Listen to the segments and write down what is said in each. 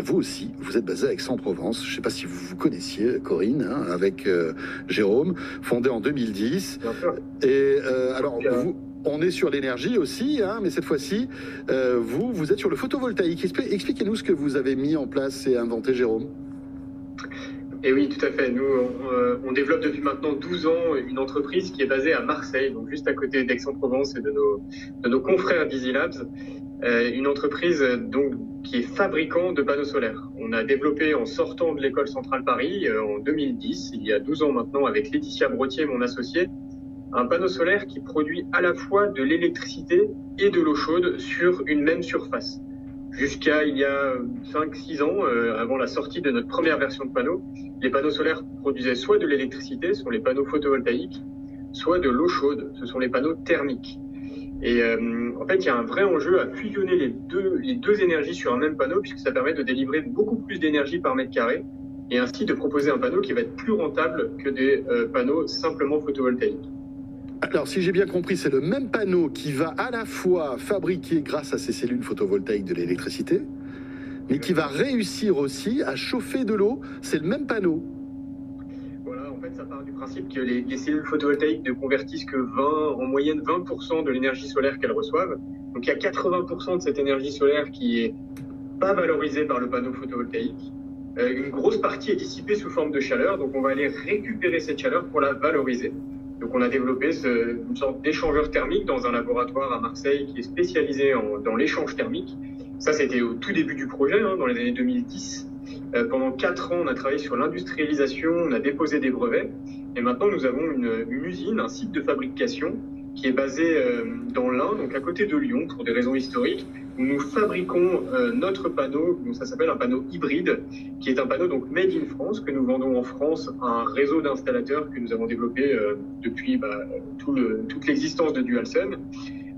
Vous aussi, vous êtes basé à Aix-en-Provence. Je ne sais pas si vous vous connaissiez, Corinne, hein, avec Jérôme, fondé en 2010. Bien sûr. Et alors, on est sur l'énergie aussi, hein, mais cette fois-ci, vous êtes sur le photovoltaïque. Expliquez-nous ce que vous avez mis en place et inventé, Jérôme. Et oui, tout à fait. Nous, on développe depuis maintenant 12 ans une entreprise qui est basée à Marseille, donc juste à côté d'Aix-en-Provence et de nos confrères d'Easy Labs. Une entreprise donc qui est fabricant de panneaux solaires. On a développé en sortant de l'école centrale Paris en 2010, il y a 12 ans maintenant, avec Laetitia Brottier, mon associé, un panneau solaire qui produit à la fois de l'électricité et de l'eau chaude sur une même surface. Jusqu'à il y a 5-6 ans, avant la sortie de notre première version de panneau, les panneaux solaires produisaient soit de l'électricité, ce sont les panneaux photovoltaïques, soit de l'eau chaude, ce sont les panneaux thermiques. Et en fait, il y a un vrai enjeu à fusionner les deux énergies sur un même panneau, puisque ça permet de délivrer beaucoup plus d'énergie par mètre carré, et ainsi de proposer un panneau qui va être plus rentable que des panneaux simplement photovoltaïques. Alors, si j'ai bien compris, c'est le même panneau qui va à la fois fabriquer, grâce à ces cellules photovoltaïques, de l'électricité, mais qui va réussir aussi à chauffer de l'eau. C'est le même panneau. Voilà, en fait, ça part du principe que les cellules photovoltaïques ne convertissent que en moyenne 20% de l'énergie solaire qu'elles reçoivent. Donc, il y a 80% de cette énergie solaire qui est pas valorisée par le panneau photovoltaïque. Une grosse partie est dissipée sous forme de chaleur, donc on va aller récupérer cette chaleur pour la valoriser. Donc on a développé une sorte d'échangeur thermique dans un laboratoire à Marseille qui est spécialisé dans l'échange thermique. Ça, c'était au tout début du projet, hein, dans les années 2010. Pendant 4 ans, on a travaillé sur l'industrialisation, on a déposé des brevets. Et maintenant, nous avons une usine, un site de fabrication qui est basé dans l'Ain, donc à côté de Lyon, pour des raisons historiques, où nous fabriquons notre panneau, donc ça s'appelle un panneau hybride, qui est un panneau donc made in France, que nous vendons en France à un réseau d'installateurs que nous avons développé depuis toute l'existence de Dualsun.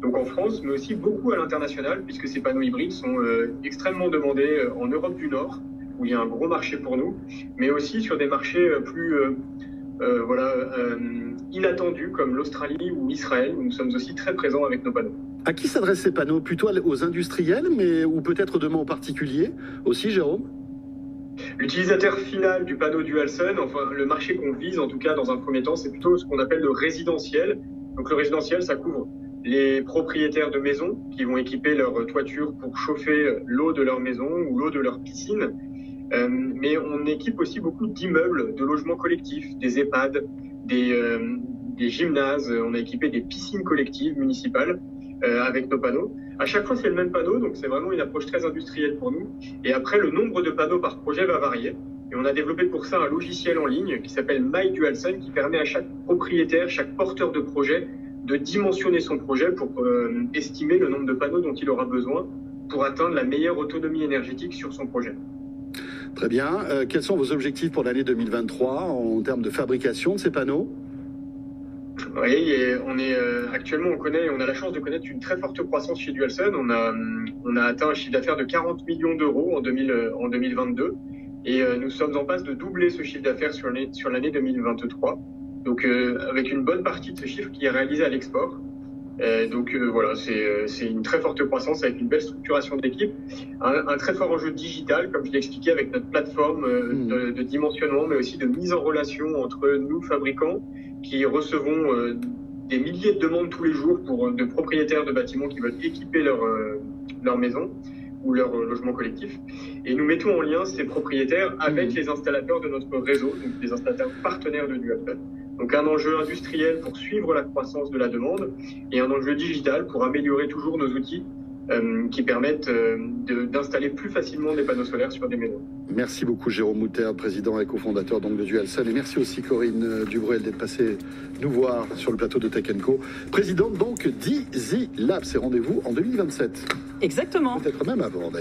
Donc en France, mais aussi beaucoup à l'international, puisque ces panneaux hybrides sont extrêmement demandés en Europe du Nord, où il y a un gros marché pour nous, mais aussi sur des marchés plus inattendus comme l'Australie ou Israël, où nous sommes aussi très présents avec nos panneaux. À qui s'adressent ces panneaux? Plutôt aux industriels, ou peut-être demain aux particuliers aussi, Jérôme? L'utilisateur final du panneau Dualsun, enfin le marché qu'on vise en tout cas dans un premier temps, c'est plutôt ce qu'on appelle le résidentiel. Donc le résidentiel, ça couvre les propriétaires de maisons qui vont équiper leur toiture pour chauffer l'eau de leur maison ou l'eau de leur piscine. Mais on équipe aussi beaucoup d'immeubles, de logements collectifs, des EHPAD, des gymnases. On a équipé des piscines collectives municipales avec nos panneaux. À chaque fois, c'est le même panneau, donc c'est vraiment une approche très industrielle pour nous. Et après, le nombre de panneaux par projet va varier. Et on a développé pour ça un logiciel en ligne qui s'appelle MyDualsun, qui permet à chaque propriétaire, chaque porteur de projet, de dimensionner son projet pour estimer le nombre de panneaux dont il aura besoin pour atteindre la meilleure autonomie énergétique sur son projet. Très bien. Quels sont vos objectifs pour l'année 2023 en termes de fabrication de ces panneaux? Oui, et actuellement, on a la chance de connaître une très forte croissance chez Dualsun. On a atteint un chiffre d'affaires de 40 millions d'euros en 2022 et nous sommes en passe de doubler ce chiffre d'affaires sur l'année 2023. Donc, avec une bonne partie de ce chiffre qui est réalisé à l'export. Voilà, c'est une très forte croissance avec une belle structuration d'équipe, un très fort enjeu digital, comme je l'ai expliqué, avec notre plateforme de dimensionnement, mais aussi de mise en relation entre nous, fabricants, qui recevons des milliers de demandes tous les jours de propriétaires de bâtiments qui veulent équiper leur maison ou leur logement collectif. Et nous mettons en lien ces propriétaires avec les installateurs de notre réseau, donc les installateurs partenaires de Dualsun. Donc un enjeu industriel pour suivre la croissance de la demande et un enjeu digital pour améliorer toujours nos outils qui permettent d'installer plus facilement des panneaux solaires sur des maisons. Merci beaucoup Jérôme Moutarde, président et cofondateur donc de Dualsun. Et merci aussi Corinne Dubruel d'être passée nous voir sur le plateau de Tech & Co. Présidente donc d'Easy Labs. C'est rendez-vous en 2027. Exactement. Peut-être même avant d'ailleurs.